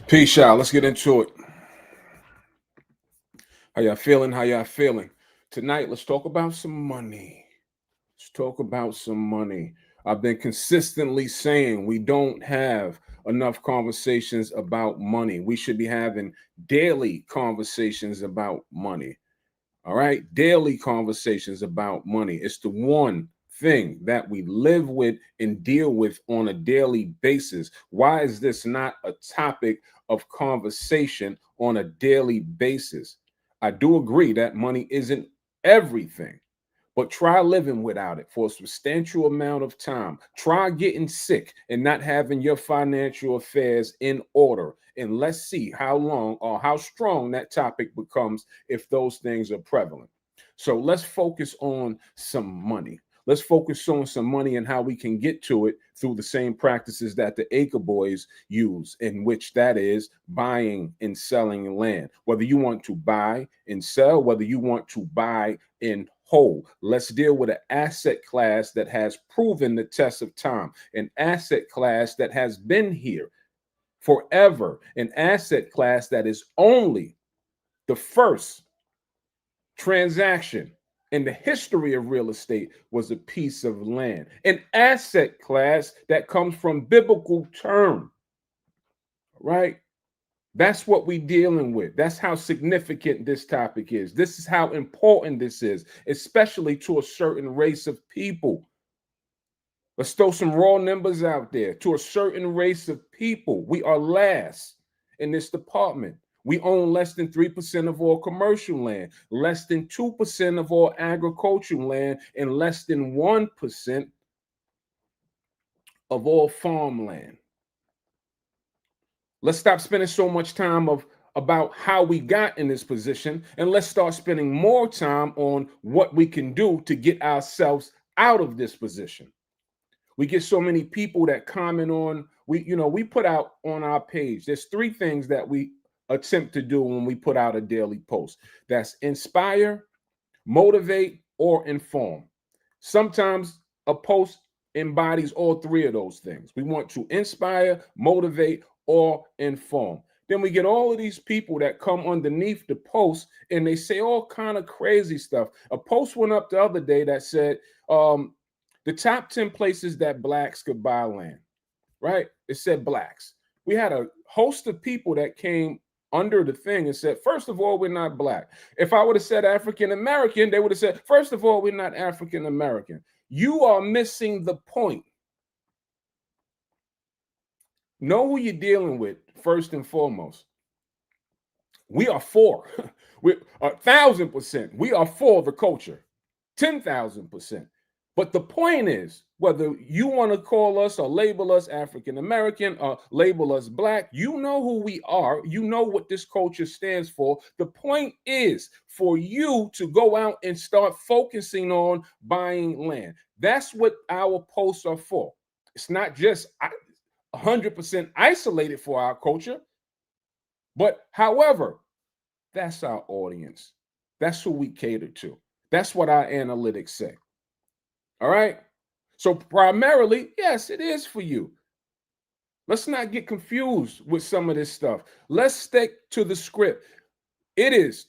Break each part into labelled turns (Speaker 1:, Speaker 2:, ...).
Speaker 1: Peace out. Let's get into it. How y'all feeling? How y'all feeling? Tonight, let's talk about some money. Let's talk about some money. I've been consistently saying we don't have enough conversations about money. We should be having daily conversations about money. All right. Daily conversations about money. It's the one thing that we live with and deal with on a daily basis. Why is this not a topic of conversation on a daily basis? I do agree that money isn't everything, but try living without it for a substantial amount of time. Try getting sick and not having your financial affairs in order. And let's see how long or how strong that topic becomes if those things are prevalent. So let's focus on some money. Let's focus on some money and how we can get to it through the same practices that the Acre Boys use, in which that is buying and selling land. Whether you want to buy and sell, whether you want to buy and whole. Let's deal with an asset class that has proven the test of time, an asset class that has been here forever, an asset class that is only the first transaction in the history of real estate was a piece of land, an asset class that comes from biblical term, right? That's what we're dealing with. That's how significant this topic is. This is how important this is, especially to a certain race of people. Let's throw some raw numbers out there. To a certain race of people, we are last in this department. We own less than 3% of all commercial land, less than 2% of all agricultural land, and less than 1% of all farmland. Let's stop spending so much time about how we got in this position, and let's start spending more time on what we can do to get ourselves out of this position. We get so many people that comment on, we put out on our page. There's three things that we attempt to do when we put out a daily post. That's inspire, motivate, or inform. Sometimes a post embodies all three of those things. We want to inspire, motivate, or inform. Then we get all of these people that come underneath the post and they say all kind of crazy stuff. A post went up the other day that said, the top 10 places that blacks could buy land, right? It said blacks. We had a host of people that came under the thing and said, first of all, we're not black. If I would have said African American, they would have said, first of all, we're not African American. You are missing the point. Know who you're dealing with first and foremost. We are for, we're 1,000%. We are for the culture, 10,000%. But the point is, whether you want to call us or label us African American or label us black, you know who we are. You know what this culture stands for. The point is for you to go out and start focusing on buying land. That's what our posts are for. It's not just 100% isolated for our culture. But however, that's our audience. That's who we cater to. That's what our analytics say. All right. So primarily, yes, it is for you. Let's not get confused with some of this stuff. Let's stick to the script. It is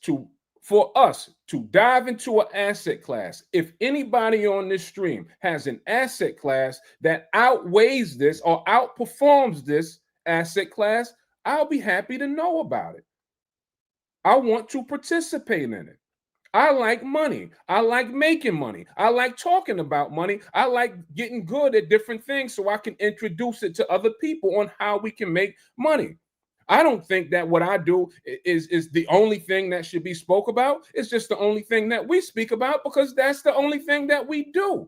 Speaker 1: for us to dive into an asset class. If anybody on this stream has an asset class that outweighs this or outperforms this asset class, I'll be happy to know about it. I want to participate in it. I like money. I like making money. I like talking about money. I like getting good at different things so I can introduce it to other people on how we can make money. I don't think that what I do is the only thing that should be spoke about. It's just the only thing that we speak about because that's the only thing that we do.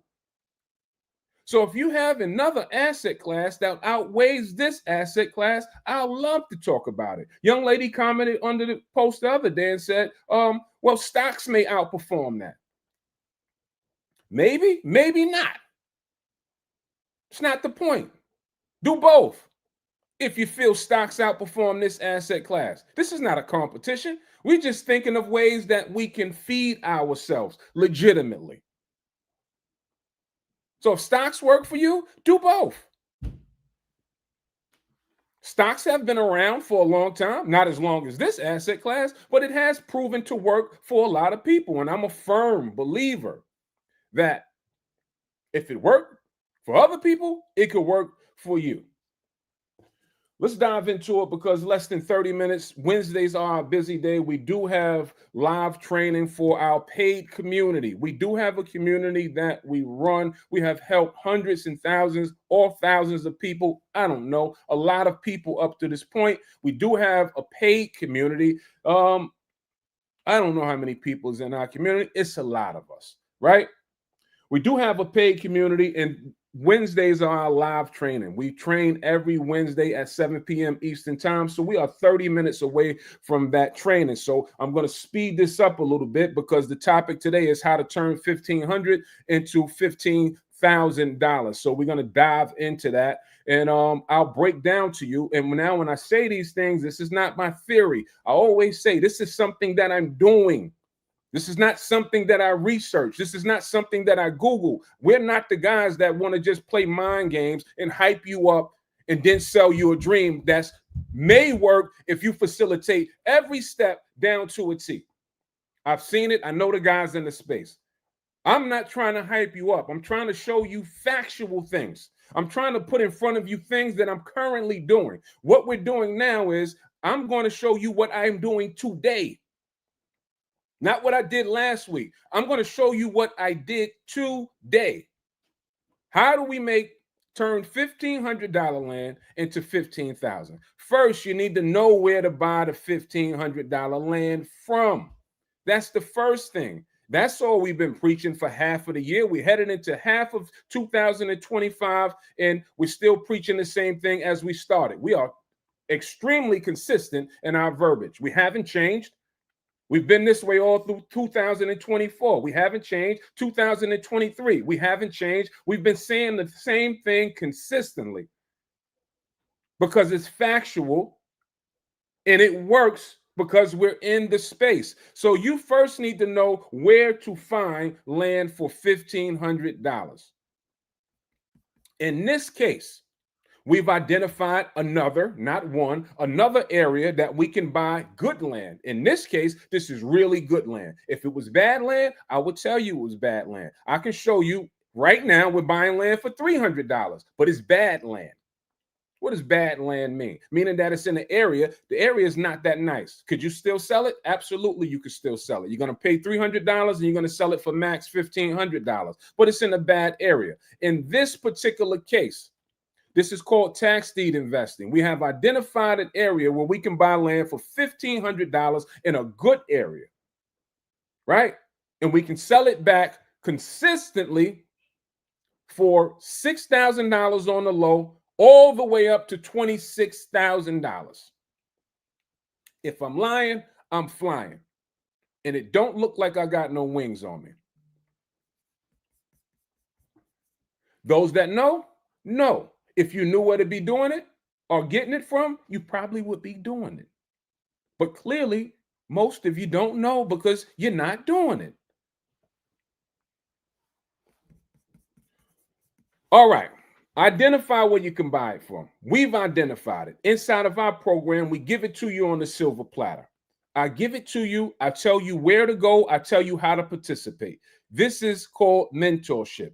Speaker 1: So if you have another asset class that outweighs this asset class, I'd love to talk about it. Young lady commented under the post the other day and said, well, stocks may outperform that. Maybe, maybe not. It's not the point. Do both. If you feel stocks outperform this asset class, this is not a competition. We're just thinking of ways that we can feed ourselves legitimately. So if stocks work for you, do both. Stocks have been around for a long time, not as long as this asset class, but it has proven to work for a lot of people. And I'm a firm believer that if it worked for other people, it could work for you. Let's dive into it because less than 30 minutes. Wednesdays are a busy day. We do have live training for our paid community. We do have a community that we run. We have helped hundreds and thousands or thousands of people. I don't know, a lot of people up to this point. We do have a paid community. I don't know how many people is in our community. It's a lot of us, right? We do have a paid community, and Wednesdays are our live training. We train every Wednesday at 7 p.m. Eastern time. So we are 30 minutes away from that training. So I'm going to speed this up a little bit because the topic today is how to turn $1,500 into $15,000. So we're going to dive into that, and I'll break down to you. And now when I say these things, this is not my theory. I always say this is something that I'm doing. This is not something that I research. This is not something that I Google. We're not the guys that want to just play mind games and hype you up and then sell you a dream that may work if you facilitate every step down to a T. I've seen it. I know the guys in the space. I'm not trying to hype you up. I'm trying to show you factual things. I'm trying to put in front of you things that I'm currently doing. What we're doing now is I'm going to show you what I'm doing today. Not what I did last week. I'm going to show you what I did today. How do we turn $1,500 land into $15,000? First, you need to know where to buy the $1,500 land from. That's the first thing. That's all we've been preaching for half of the year. We're headed into half of 2025, and we're still preaching the same thing as we started. We are extremely consistent in our verbiage. We haven't changed. We've been this way all through 2024. We haven't changed. 2023, we haven't changed. We've been saying the same thing consistently because it's factual and it works because we're in the space. So you first need to know where to find land for $1,500. In this case, we've identified another area that we can buy good land. In this case, this is really good land. If it was bad land, I would tell you it was bad land. I can show you right now we're buying land for $300, but it's bad land. What does bad land mean? Meaning that it's in the area is not that nice. Could you still sell it? Absolutely, you could still sell it. You're going to pay $300 and you're going to sell it for max $1,500, but it's in a bad area. In this particular case, this is called tax deed investing. We have identified an area where we can buy land for $1,500 in a good area, right? And we can sell it back consistently for $6,000 on the low, all the way up to $26,000. If I'm lying, I'm flying. And it don't look like I got no wings on me. Those that know. If you knew where to be doing it or getting it from, you probably would be doing it. But clearly, most of you don't know because you're not doing it. All right. Identify where you can buy it from. We've identified it. Inside of our program, we give it to you on the silver platter. I give it to you. I tell you where to go. I tell you how to participate. This is called mentorship.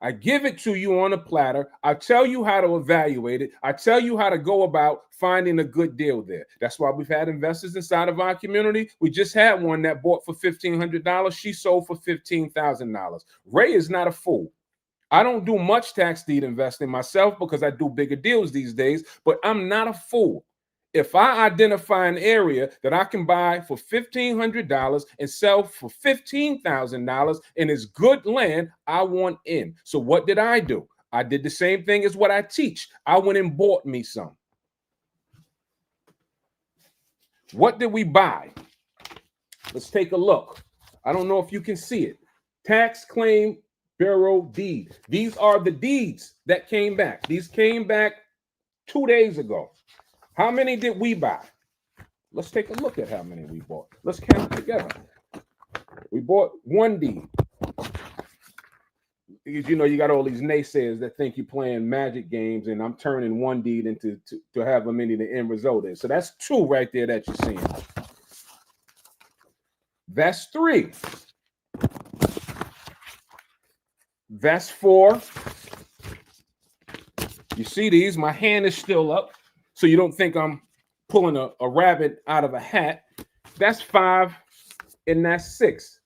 Speaker 1: I give it to you on a platter. I tell you how to evaluate it. I tell you how to go about finding a good deal there. That's why we've had investors inside of our community. We just had one that bought for $1,500. She sold for $15,000. Ray is not a fool. I don't do much tax deed investing myself because I do bigger deals these days, but I'm not a fool. If I identify an area that I can buy for $1,500 and sell for $15,000 and it's good land, I want in. So what did I do? I did the same thing as what I teach. I went and bought me some. What did we buy? Let's take a look. I don't know if you can see it. Tax claim Bureau deed. These are the deeds that came back. These came back 2 days ago. How many did we buy? Let's take a look at how many we bought. Let's count together. We bought one deed. because you got all these naysayers that think you're playing magic games, and I'm turning one deed into to however many the end result is. So that's 2 right there that you're seeing. That's 3. That's 4. You see these? My hand is still up, so you don't think I'm pulling a rabbit out of a hat. That's 5, and that's 6.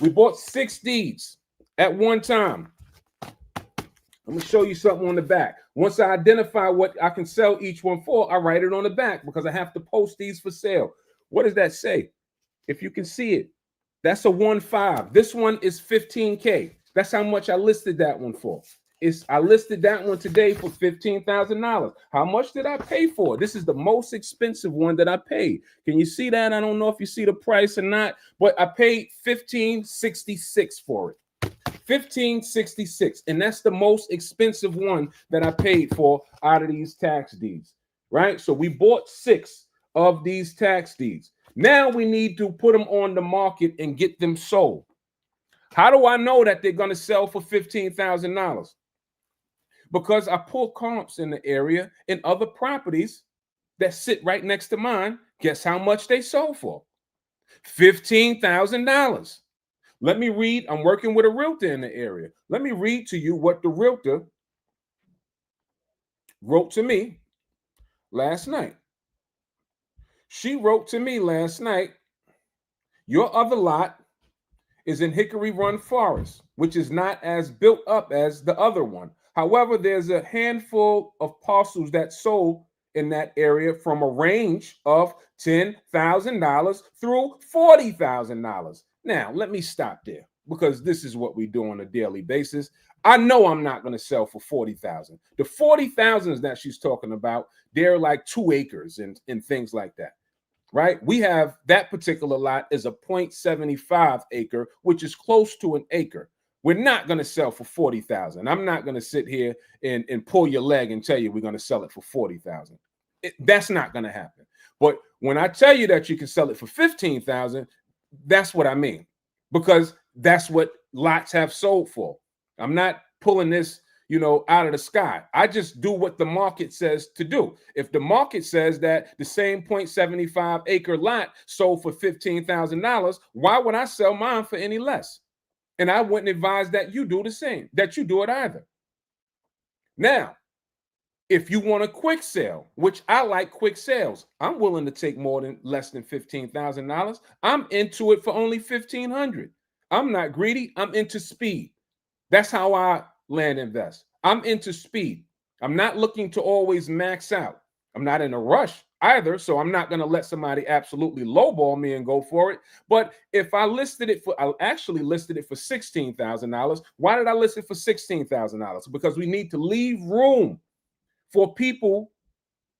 Speaker 1: We bought 6 deeds at one time. I'm going to show you something on the back. Once I identify what I can sell each one for, I write it on the back because I have to post these for sale. What does that say? If you can see it, that's a 1.5. This one is 15K. That's how much I listed that one for. I listed that one today for $15,000. How much did I pay for it? This is the most expensive one that I paid. Can you see that? I don't know if you see the price or not, but I paid $15.66 for it. $15.66, and that's the most expensive one that I paid for out of these tax deeds, right? So we bought 6 of these tax deeds. Now we need to put them on the market and get them sold. How do I know that they're going to sell for $15,000? Because I pull comps in the area and other properties that sit right next to mine. Guess how much they sold for? $15,000. Let me read. I'm working with a realtor in the area. Let me read to you what the realtor wrote to me last night. She wrote to me last night, your other lot is in Hickory Run Forest, which is not as built up as the other one. However, there's a handful of parcels that sold in that area from a range of $10,000 through $40,000. Now, let me stop there because this is what we do on a daily basis. I know I'm not going to sell for $40,000. The $40,000 that she's talking about, they're like 2 acres and things like that, right? We have that particular lot is a 0.75 acre, which is close to an acre. We're not going to sell for $40,000. I'm not going to sit here and pull your leg and tell you we're going to sell it for $40,000. That's not going to happen. But when I tell you that you can sell it for $15,000, that's what I mean, because that's what lots have sold for. I'm not pulling this, out of the sky. I just do what the market says to do. If the market says that the same 0.75 acre lot sold for $15,000, why would I sell mine for any less? And I wouldn't advise that you do the same, that you do it either. Now, if you want a quick sale, which I like quick sales, I'm willing to take less than $15,000. I'm into it for only $1,500. I'm not greedy. I'm into speed. That's how I land invest. I'm into speed. I'm not looking to always max out. I'm not in a rush either, so I'm not going to let somebody absolutely lowball me and go for it. But if I actually listed it for $16,000. Why did I list it for $16,000? Because we need to leave room for people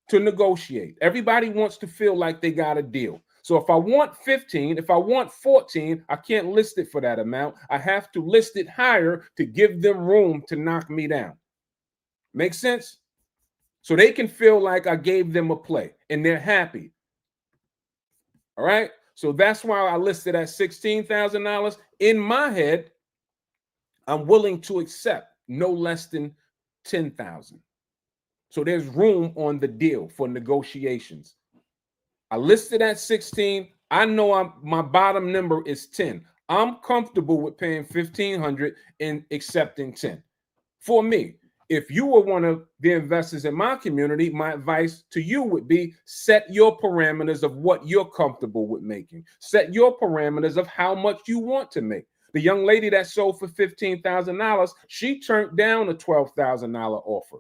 Speaker 1: to negotiate. Everybody wants to feel like they got a deal. So if I want 15, if I want 14, I can't list it for that amount. I have to list it higher to give them room to knock me down. Make sense? So they can feel like I gave them a play and they're happy. All right? So that's why I listed at $16,000. In my head, I'm willing to accept no less than $10,000. So there's room on the deal for negotiations. I listed at 16. I know my bottom number is 10. I'm comfortable with paying $1,500 and accepting 10. For me, if you were one of the investors in my community, my advice to you would be set your parameters of what you're comfortable with making. Set your parameters of how much you want to make. The young lady that sold for $15,000, she turned down a $12,000 offer.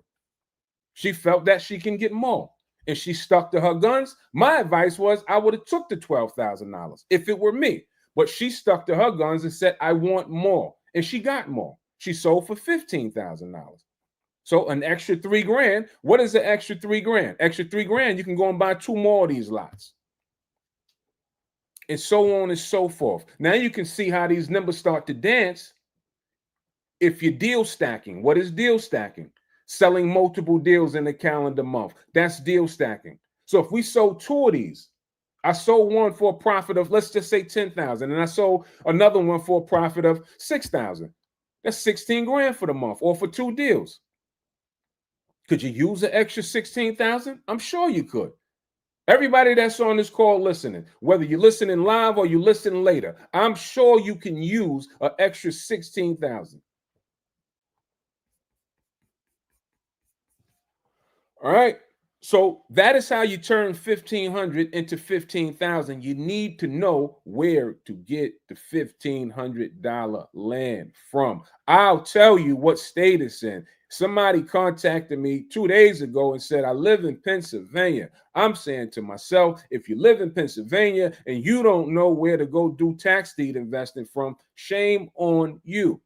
Speaker 1: She felt that she can get more, and she stuck to her guns. My advice was I would have took the $12,000 if it were me, but she stuck to her guns and said, I want more, and she got more. She sold for $15,000. So an extra $3,000. What is the extra $3,000? Extra $3,000, you can go and buy 2 more of these lots. And so on and so forth. Now you can see how these numbers start to dance if you're deal stacking. What is deal stacking? Selling multiple deals in a calendar month. That's deal stacking. So if we sold 2 of these, I sold one for a profit of, let's just say $10,000, and I sold another one for a profit of $6,000. That's 16 grand for the month or for 2 deals. Could you use an extra 16,000? I'm sure you could. Everybody that's on this call listening, whether you're listening live or you're listening later, I'm sure you can use an extra 16,000. All right. So that is how you turn 1,500 into 15,000. You need to know where to get the $1,500 land from. I'll tell you what state it's in. Somebody contacted me 2 days ago and said, I live in Pennsylvania. I'm saying to myself, if you live in Pennsylvania and you don't know where to go do tax deed investing from, shame on you.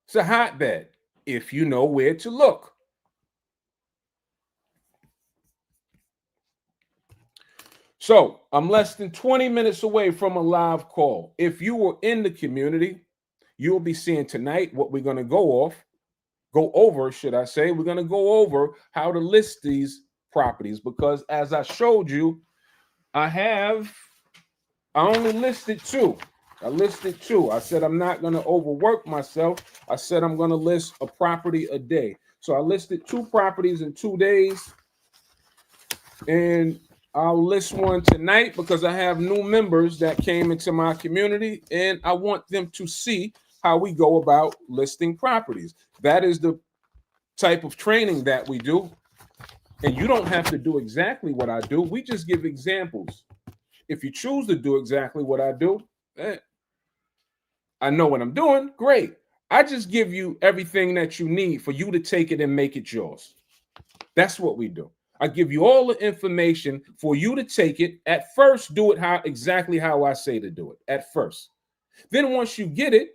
Speaker 1: It's a hotbed if you know where to look. So I'm less than 20 minutes away from a live call. If you were in the community, you'll be seeing tonight what we're going to go over, should I say. We're going to go over how to list these properties because as I showed you, I only listed 2. I listed 2. I said I'm not going to overwork myself. I said I'm going to list a property a day. So I listed 2 properties in 2 days. And I'll list one tonight because I have new members that came into my community and I want them to see how we go about listing properties. That is the type of training that we do. And you don't have to do exactly what I do. We just give examples. If you choose to do exactly what I do, I know what I'm doing. Great. I just give you everything that you need for you to take it and make it yours. That's what we do. I give you all the information for you to take it. At first, do it exactly how I say to do it at first. Then once you get it,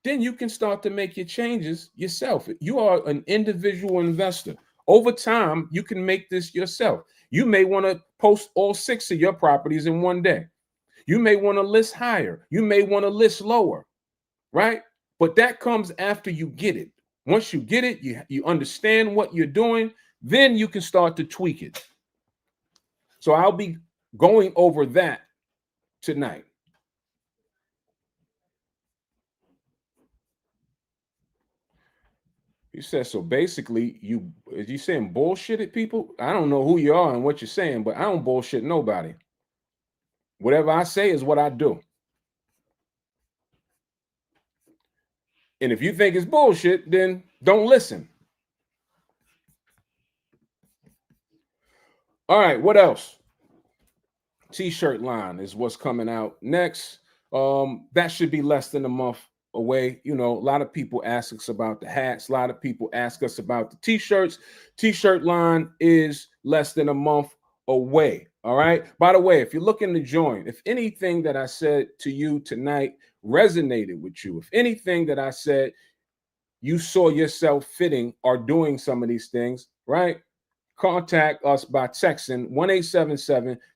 Speaker 1: then you can start to make your changes yourself. You are an individual investor. Over time, you can make this yourself. You may want to post all 6 of your properties in one day. You may want to list higher. You may want to list lower, right? But that comes after you get it. Once you get it, you understand what you're doing, then you can start to tweak it. So I'll be going over that tonight. You said, so basically, you saying bullshit at people? I don't know who you are and what you're saying, but I don't bullshit nobody. Whatever I say is what I do. And if you think it's bullshit, then don't listen. All right, what else? T-shirt line is what's coming out next. That should be less than a month away. You know, a lot of people ask us about the hats. A lot of people ask us about the t-shirts. T-shirt line is less than a month away. All right. By the way, if you're looking to join, if anything that I said to you tonight resonated with you, if anything that I said you saw yourself fitting or doing some of these things, right? Contact us by texting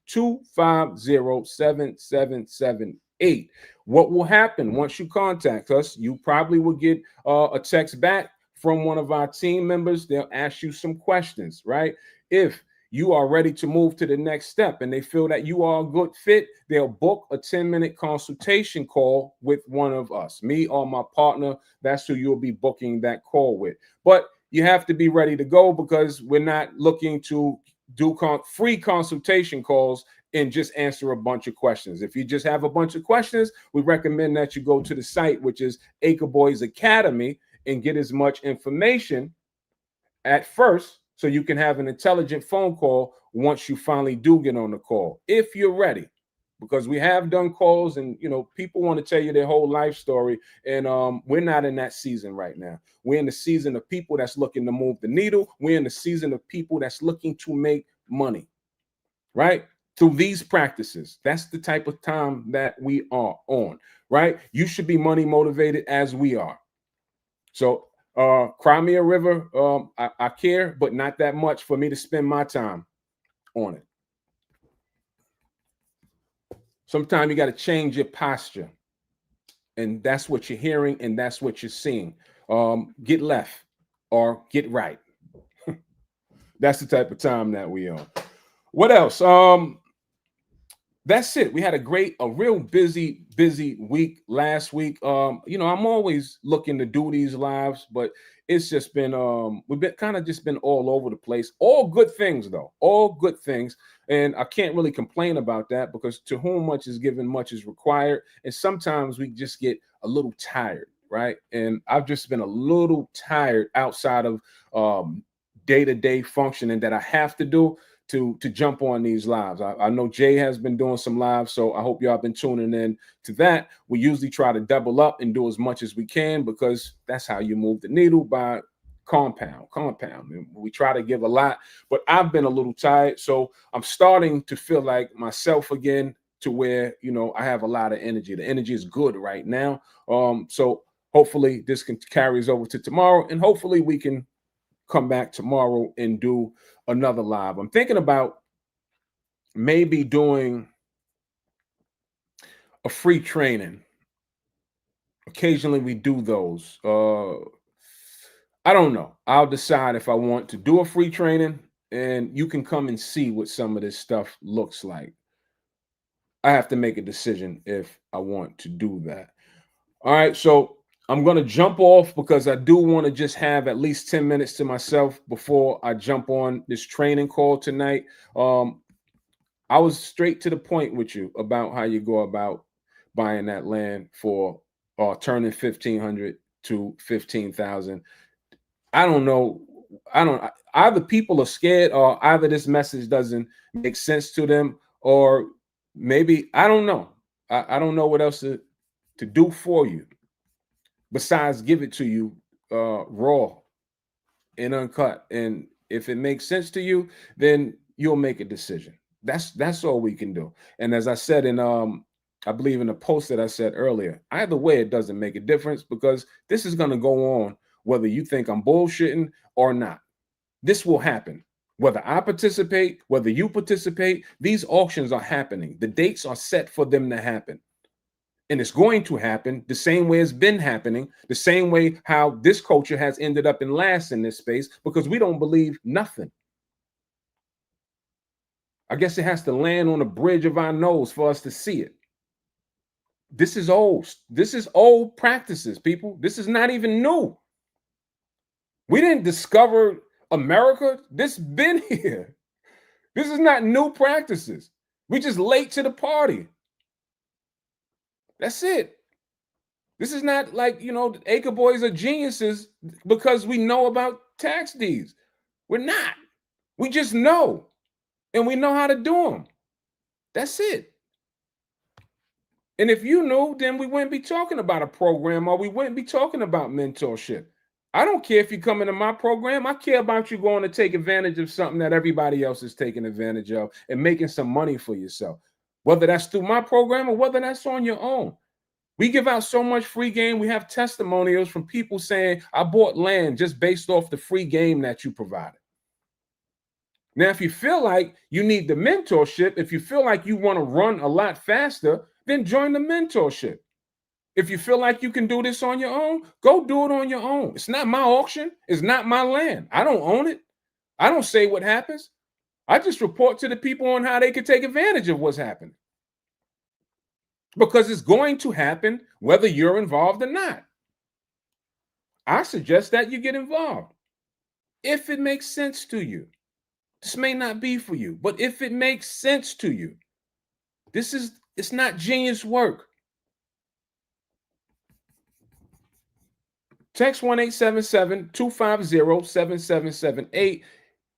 Speaker 1: 1-877-250-7778. What will happen once you contact us? You probably will get a text back from one of our team members. They'll ask you some questions, right? If you are ready to move to the next step and they feel that you are a good fit, they'll book a 10-minute consultation call with one of us, me or my partner. That's who you'll be booking that call with. But you have to be ready to go because we're not looking to do free consultation calls and just answer a bunch of questions. If you just have a bunch of questions, we recommend that you go to the site, which is Acre Boys Academy, and get as much information at first so you can have an intelligent phone call once you finally do get on the call, if you're ready. Because we have done calls and, you know, people want to tell you their whole life story. And we're not in that season right now. We're in the season of people that's looking to move the needle. We're in the season of people that's looking to make money, right? Through these practices. That's the type of time that we are on, right? You should be money motivated as we are. So cry me a river. I care, but not that much for me to spend my time on it. Sometimes you got to change your posture. And that's what you're hearing and that's what you're seeing. Get left or get right. That's the type of time that we on. What else? That's it. We had a real busy week last week. I'm always looking to do these lives, but it's just been we've been kind of just been all over the place. All good things though, all good things. And I can't really complain about that because to whom much is given, much is required. And sometimes we just get a little tired, right? And I've just been a little tired outside of day-to-day functioning that I have to do to jump on these lives. I know Jay has been doing some lives, so I hope y'all been tuning in to that. We usually try to double up and do as much as we can because that's how you move the needle by compound. And we try to give a lot, but I've been a little tired, so I'm starting to feel like myself again to where I have a lot of energy. The energy is good right now. So hopefully this carries over to tomorrow, and hopefully we can come back tomorrow and do another live. I'm thinking about maybe doing a free training. Occasionally we do those. I don't know. I'll decide if I want to do a free training, and you can come and see what some of this stuff looks like. I have to make a decision if I want to do that. All right, so I'm going to jump off because I do want to just have at least 10 minutes to myself before I jump on this training call tonight. I was straight to the point with you about how you go about buying that land for turning 1,500 to 15,000. I don't know. Either people are scared, or either this message doesn't make sense to them, or maybe I don't know. I don't know what else to do for you besides give it to you raw and uncut. And if it makes sense to you, then you'll make a decision. That's all we can do. And as I said in I believe in the post that I said earlier, either way, it doesn't make a difference because this is going to go on whether you think I'm bullshitting or not. This will happen. Whether I participate, whether you participate, these auctions are happening. The dates are set for them to happen. And it's going to happen the same way it's been happening, the same way how this culture has ended up in last in this space, because we don't believe nothing. I guess it has to land on the bridge of our nose for us to see it. This is old. This is old practices, people. This is not even new. We didn't discover America. This been here. This is not new practices. We just late to the party. That's it. This is not like, the Acre Boys are geniuses because we know about tax deeds. We're not. We just know. And we know how to do them. That's it. And if you knew, then we wouldn't be talking about a program, or we wouldn't be talking about mentorship. I don't care if you come into my program. I care about you going to take advantage of something that everybody else is taking advantage of and making some money for yourself, whether that's through my program or whether that's on your own. We give out so much free game. We have testimonials from people saying, I bought land just based off the free game that you provided. Now, if you feel like you need the mentorship, if you feel like you want to run a lot faster, then join the mentorship. If you feel like you can do this on your own, go do it on your own. It's not my auction. It's not my land. I don't own it. I don't say what happens. I just report to the people on how they can take advantage of what's happening. Because it's going to happen whether you're involved or not. I suggest that you get involved if it makes sense to you. This may not be for you, but if it makes sense to you, it's not genius work. Text 1-877-250-7778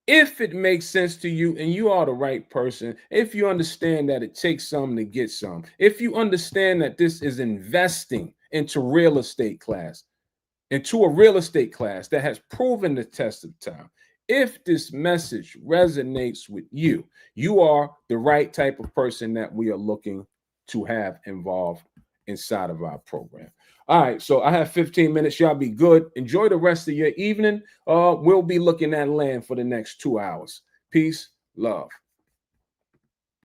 Speaker 1: if it makes sense to you and you are the right person, if you understand that it takes some to get some, if you understand that this is investing into a real estate class that has proven the test of time. If this message resonates with you, you are the right type of person that we are looking to have involved inside of our program. All right, so I have 15 minutes. Y'all be good. Enjoy the rest of your evening. We'll be looking at land for the next 2 hours. Peace, love.